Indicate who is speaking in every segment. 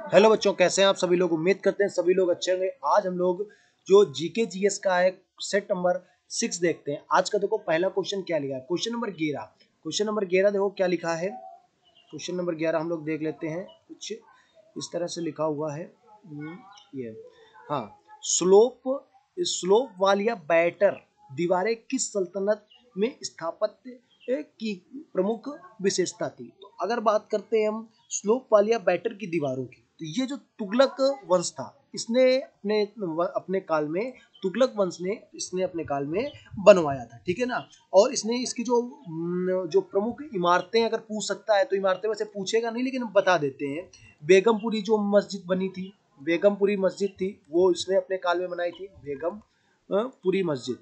Speaker 1: Hello बच्चों, कैसे हैं आप सभी लोग। उम्मीद करते हैं सभी लोग अच्छे होंगे। आज हम लोग जो जीके जीएस का है सेट नंबर 6 देखते हैं। आज का देखो पहला क्वेश्चन क्या लिखा है, क्वेश्चन नंबर 11। क्वेश्चन नंबर 11 देखो क्या लिखा है। क्वेश्चन नंबर 11 हम लोग देख लेते हैं। कुछ इस तरह से लिखा हुआ है। ये हाँ, स्लोप स्लोप वालिया बैटर दीवारें किस सल्तनत में स्थापत्य की प्रमुख विशेषता थी। तो अगर बात करते हैं हम स्लोप वालिया बैटर की दीवारों की, तो ये जो तुगलक वंश था, इसने अपने अपने काल में तुगलक वंश ने इसने अपने काल में बनवाया था, ठीक है ना। और इसने इसकी जो प्रमुख इमारतें अगर पूछ सकता है तो इमारतें वैसे पूछेगा नहीं, लेकिन हम बता देते हैं। बेगमपुरी जो मस्जिद बनी थी, बेगमपुरी मस्जिद थी, वो इसने अपने काल में बनाई थी। बेगमपुरी मस्जिद,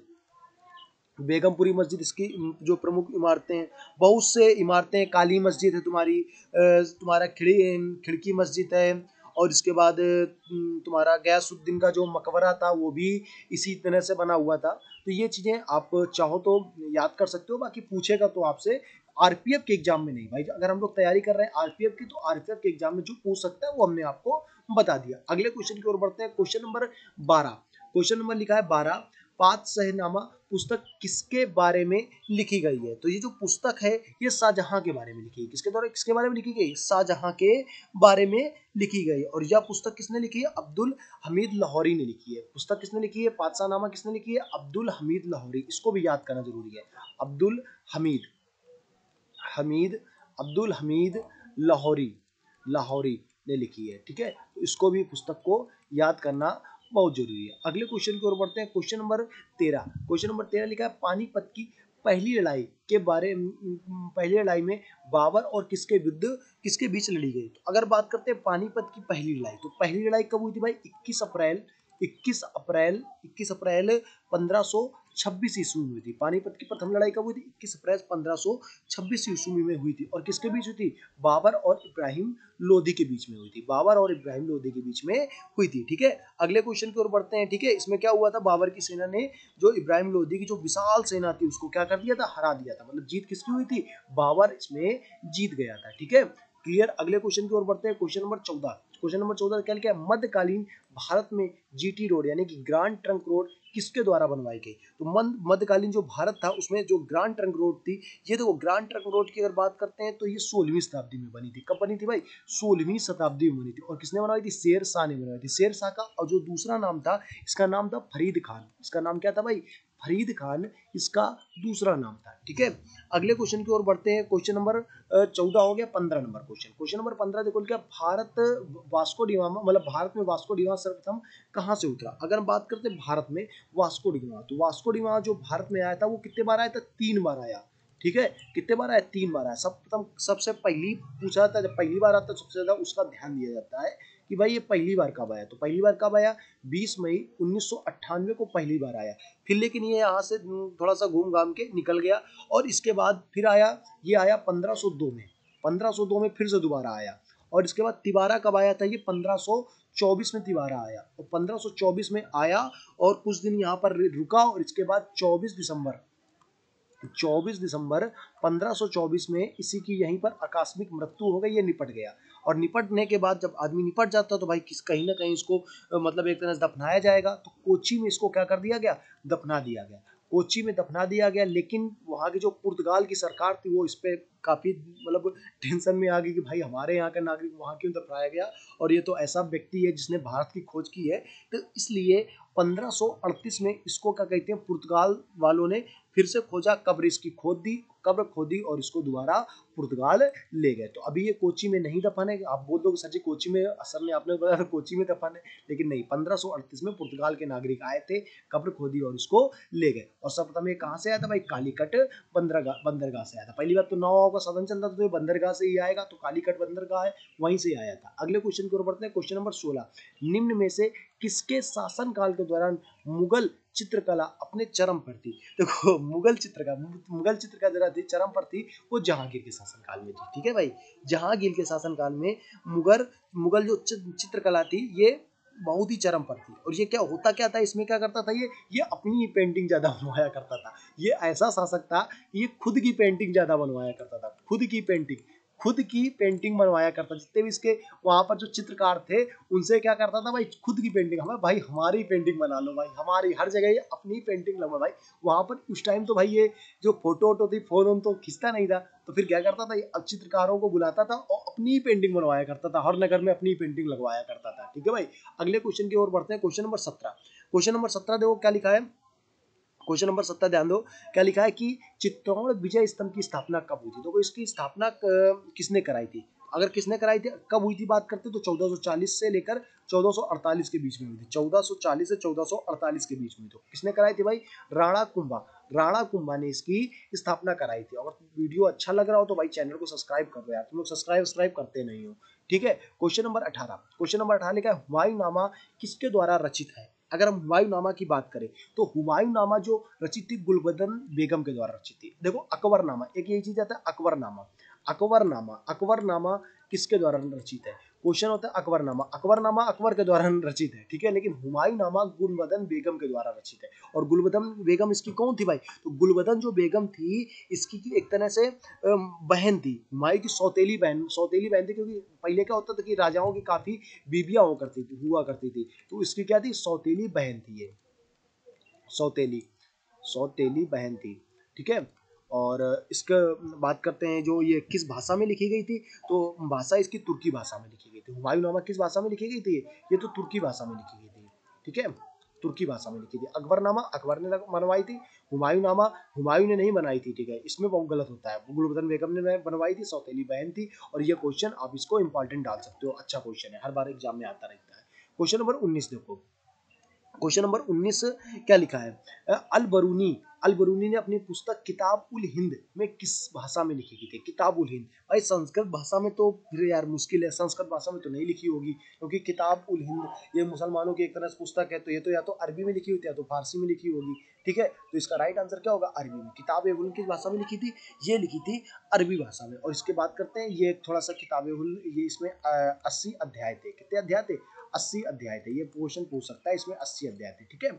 Speaker 1: बेगमपुरी मस्जिद इसकी जो प्रमुख इमारतें हैं। बहुत से इमारतें, काली मस्जिद है तुम्हारी, तुम्हारा खिड़की मस्जिद है। और इसके बाद तुम्हारा गयासुद्दीन का जो मकबरा था वो भी इसी तरह से बना हुआ था। तो ये चीज़ें आप चाहो तो याद कर सकते हो। बाकी पूछेगा तो आपसे आरपीएफ के एग्जाम में नहीं भाई। अगर हम लोग तैयारी कर रहे हैं आरपीएफ की, तो आरपीएफ के एग्जाम में जो पूछ सकता है वो हमने आपको बता दिया। अगले क्वेश्चन की ओर बढ़ते हैं। Question number 12। क्वेश्चन नंबर लिखा है 12, पातशाहीनामा पुस्तक किसके बारे में लिखी गई है। तो ये जो पुस्तक है ये शाहजहां के बारे में लिखी है। किसके द्वारा, किसके बारे में लिखी गई? शाहजहां के बारे में लिखी गई। और यह पुस्तक किसने लिखी है? अब्दुल हमीद लाहौरी ने लिखी है। पुस्तक किसने लिखी है? पातशाहनामा किसने लिखी है? अब्दुल हमीद लाहौरी। इसको भी याद करना जरूरी है। अब्दुल हमीद हमीद अब्दुल हमीद लाहौरी लाहौरी ने लिखी है, ठीक है। तो इसको भी, पुस्तक को याद करना बहुत जरूरी है। अगले क्वेश्चन की ओर बढ़ते हैं। Question number 13। क्वेश्चन नंबर 13 लिखा है, पानीपत की पहली लड़ाई के बारे पहली लड़ाई में बाबर और किसके बीच लड़ी गई। तो अगर बात करते हैं पानीपत की पहली लड़ाई, तो पहली लड़ाई कब हुई थी भाई? 21 अप्रैल 1526 ईस्वी में हुई थी। पानीपत की प्रथम लड़ाई कब हुई थी? 21 अप्रैल 1526 ईस्वी में हुई थी। और किसके बीच हुई थी? बाबर और इब्राहिम लोधी के बीच में हुई थी। बाबर और इब्राहिम लोधी के बीच में हुई थी, ठीक है। अगले क्वेश्चन की ओर बढ़ते हैं, ठीक है। इसमें क्या हुआ था? बाबर की सेना ने जो इब्राहिम लोधी की जो विशाल सेना थी उसको क्या कर दिया था? हरा दिया था। मतलब जीत किसकी हुई थी? बाबर इसमें जीत गया था, ठीक है। क्लियर। अगले क्वेश्चन की ओर बढ़ते हैं। Question number 14। क्वेश्चन नंबर 14 क्या लिखा है? मध्यकालीन भारत में जीटी रोड यानी कि ग्रांड ट्रंक रोड किसके द्वारा बनवाई गई। तो मध्यकालीन जो भारत था उसमें जो ग्रांड ट्रंक रोड थी, ये तो ग्रांड ट्रंक रोड की अगर बात करते हैं तो ये 16वीं शताब्दी में बनी थी। कब बनी थी भाई? 16वीं शताब्दी में बनी थी। और किसने बनवाई थी? शेर शाह ने बनवाई थी। शेर शाह का और जो दूसरा नाम था, इसका नाम था फरीद खान। इसका नाम क्या था भाई? फरीद खान इसका दूसरा नाम था, ठीक है। अगले क्वेश्चन की ओर बढ़ते हैं। क्वेश्चन नंबर 14 हो गया। 15 नंबर क्वेश्चन। क्वेश्चन नंबर 15 देखो क्या, वास्को डिगामा, मतलब भारत में वास्को डिगामा सर्वप्रथम कहाँ से उतरा। अगर हम बात करते हैं भारत में वास्को डिगामा, तो वास्को डिगामा जो भारत में आया था वो कितने बार आया था? 3 बार आया, ठीक है। कितने बार आया? 3 बार आया। सबसे पहली पूछा जाता है, जब पहली बार आता है सबसे ज्यादा उसका ध्यान दिया जाता है कि भाई ये पहली बार कब आया। तो पहली बार कब आया? 20 मई 1998 को पहली बार आया। फिर लेकिन ये यहाँ से थोड़ा सा घूम घाम के निकल गया। और इसके बाद फिर आया, ये आया 1502 में। 1502 में फिर से दोबारा आया। और इसके बाद तिबारा कब आया था? ये 1524 में तिबारा आया। और 1524 में आया और कुछ दिन यहाँ पर रुका। और इसके बाद 24 दिसंबर 1524 में इसी की यहीं पर आकस्मिक मृत्यु हो गई। ये निपट गया। और निपटने के बाद जब आदमी निपट जाता तो भाई कहीं ना कहीं इसको मतलब एक तरह से दफनाया जाएगा। तो कोची में इसको क्या कर दिया गया? दफना दिया गया। कोची में दफना दिया गया। लेकिन वहाँ की जो पुर्तगाल की सरकार थी वो इस पे काफी मतलब टेंशन में आ गई कि भाई हमारे यहाँ का नागरिक वहाँ क्यों दफनाया गया। और ये तो ऐसा व्यक्ति है जिसने भारत की खोज की है। तो इसलिए 1538 में इसको क्या कहते हैं, पुर्तगाल वालों ने फिर से खोजा, कब्र खोदी और इसको दोबारा पुर्तगाल ले गए। तो अभी ये कोची में नहीं दफन है। आप बोल दो सर जी कोची में, सर ने आपने बताया था कोची में दफन है, लेकिन नहीं, 1538 में पुर्तगाल के नागरिक आए थे, कब्र खोदी और इसको ले गए। और सर्वप्रथम ये कहाँ से आया था भाई? कालीकट बंदरगाह से आया था। पहली बात तो नौवाओं का साधन चलता था तो ये बंदरगाह से ही आएगा, तो कालीकट बंदरगाह है, वहीं से आया था। अगले क्वेश्चन की ओर बढ़ते हैं। क्वेश्चन नंबर 16, निम्न में से किसके शासनकाल के दौरान मुगल चित्रकला अपने चरम पर थी। देखो मुगल चित्रकला जरा चरम पर थी, वो जहांगीर के शासनकाल में थी, ठीक है भाई। जहांगीर के शासनकाल में मुगल जो चित्रकला थी ये बहुत ही चरम पर थी। और ये क्या था, इसमें क्या करता था, ये अपनी ही पेंटिंग ज्यादा बनवाया करता था। ये ऐसा शासक था, ये खुद की पेंटिंग ज्यादा बनवाया करता था। खुद की पेंटिंग बनवाया करता, जितने भी इसके वहां पर जो चित्रकार थे उनसे क्या करता था भाई, खुद की पेंटिंग, हमें भाई हमारी पेंटिंग बना लो भाई, हमारी हर जगह ये अपनी पेंटिंग लगवा भाई। वहां पर उस टाइम तो भाई ये जो फोटो वोटो थी, फोन वोन तो खींचता नहीं था, तो फिर क्या करता था, अब चित्रकारों को बुलाता था और अपनी पेंटिंग बनवाया करता था, हर नगर में अपनी पेंटिंग लगवाया करता था। ठीक है भाई, अगले क्वेश्चन की ओर बढ़ते हैं। Question number 17। क्वेश्चन नंबर 17 देखो क्या लिखा है। क्वेश्चन नंबर 17 ध्यान दो, क्या लिखा है कि चित्तौड़ विजय स्तंभ की स्थापना कब हुई थी। तो इसकी स्थापना किसने कराई थी, अगर किसने कराई थी, कब हुई थी बात करते तो 1440 से लेकर 1448 के बीच में हुई थी। 1440 से 1448 के बीच में। तो किसने कराई थी भाई, राणा कुंभा। राणा कुंभा ने इसकी स्थापना कराई थी। अगर वीडियो अच्छा लग रहा हो तो भाई चैनल को सब्सक्राइब कर दो यार, तुम लोग सब्सक्राइब करते नहीं हो। ठीक है, क्वेश्चन नंबर 18। क्वेश्चन नंबर 18 लिखा है हुमायूंनामा किसके द्वारा रचित है। अगर हम हुमायूंनामा की बात करें तो हुमायूंनामा जो रचित थी गुलबदन बेगम के द्वारा रचित थी। देखो अकबरनामा, एक यही चीज आता है अकबरनामा। अकबरनामा किसके द्वारा रचित है, क्वेश्चन होता है अकबरनामा। अकबरनामा अकबर के द्वारा रचित है, ठीक है, लेकिन हुमायूंनामा गुलबदन बेगम के द्वारा रचित है। और गुलबदन बेगम इसकी कौन थी भाई, तो गुलबदन जो बेगम थी इसकी की एक तरह से बहन थी, हुमायूं की सौतेली बहन थी, क्योंकि पहले क्या होता था कि राजाओं की काफी बीबियां हुआ करती थी, तो इसकी क्या थी, सौतेली बहन थी ये, सौतेली सौतेली बहन थी। ठीक है, और इसका बात करते हैं जो ये किस भाषा में लिखी गई थी, तो भाषा इसकी तुर्की भाषा में लिखी गई थी। हुमायूंनामा किस भाषा में लिखी गई थी, ये तो तुर्की भाषा में लिखी गई थी। ठीक है, तुर्की भाषा में लिखी थी। अकबरनामा अकबर ने बनवाई थी, हुमायूंनामा हुमायूं ने नहीं बनाई थी। ठीक है, इसमें बहुत गलत होता है, गुलबदन बेगम ने बनवाई थी, सौतेली बहन थी। और ये क्वेश्चन आप इसको इंपॉर्टेंट डाल सकते हो, अच्छा क्वेश्चन है, हर बार एग्जाम में आता रहता है। क्वेश्चन नंबर 19 देखो। क्वेश्चन नंबर 19 क्या लिखा है, अल बरूनी ने अपनी पुस्तक किताब उल हिंद में किस भाषा में लिखी गई थी। किताब उल हिंद भाई संस्कृत भाषा में तो फिर यार मुश्किल है, संस्कृत भाषा में तो नहीं लिखी होगी, क्योंकि किताब उल हिंद ये मुसलमानों की एक तरह से पुस्तक है, तो ये तो या तो अरबी में लिखी होती है या तो फारसी में लिखी होगी। ठीक है, तो इसका राइट आंसर क्या होगा, अरबी में। किताब उल किस भाषा में लिखी थी, ये लिखी थी अरबी भाषा में। और इसके बात करते हैं, ये थोड़ा सा किताब उल, ये इसमें 80 अध्याय थे। कितने अध्याय थे, 80 अध्याय थे। ये क्वेश्चन पूछ सकता है, इसमें 80 अध्याय थे। ठीक है,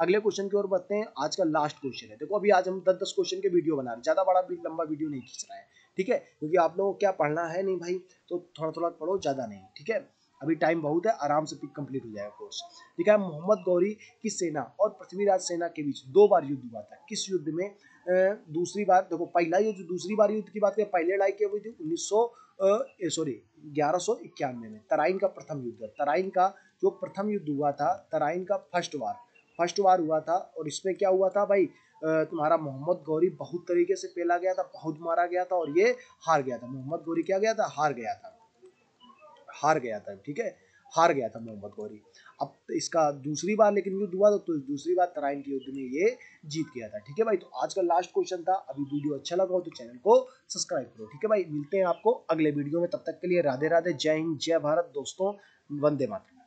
Speaker 1: अगले क्वेश्चन की ओर बढ़ते हैं। आज का लास्ट क्वेश्चन है, देखो अभी आज हम 10-10 क्वेश्चन के वीडियो बना रहे हैं, ज्यादा बड़ा लंबा वीडियो नहीं खींच रहा है। ठीक है, क्योंकि आप लोगों को क्या पढ़ना है नहीं भाई, तो थोड़ा थोड़ा पढ़ो, ज्यादा नहीं। ठीक है, अभी टाइम बहुत है, आराम से कंप्लीट हो जाएगा कोर्स। ठीक है, मोहम्मद गौरी की सेना और पृथ्वीराज सेना के बीच 2 बार युद्ध हुआ था। किस युद्ध में, दूसरी बार देखो, पहला युद्ध, दूसरी बार युद्ध की बात करें, पहले लड़ाई क्या हुई थी 1191 में। तराइन का प्रथम युद्ध, तराइन का जो प्रथम युद्ध हुआ था, तराइन का फर्स्ट वार हुआ था। और इसमें क्या हुआ था भाई, तुम्हारा मोहम्मद गौरी बहुत तरीके से पेला गया था, बहुत मारा गया था, और ये हार गया था। मोहम्मद गौरी क्या गया था, हार गया था। ठीक है, हार गया था मोहम्मद गौरी। अब इसका दूसरी बार लेकिन युद्ध हुआ, तो दूसरी बार तराइन के युद्ध में ये जीत गया था। ठीक है भाई, तो आज का लास्ट क्वेश्चन था। अभी वीडियो अच्छा लगा हो तो चैनल को सब्सक्राइब करो। ठीक है भाई, मिलते हैं आपको अगले वीडियो में, तब तक के लिए राधे राधे, जय हिंद, जय भारत दोस्तों, वंदे मातरम।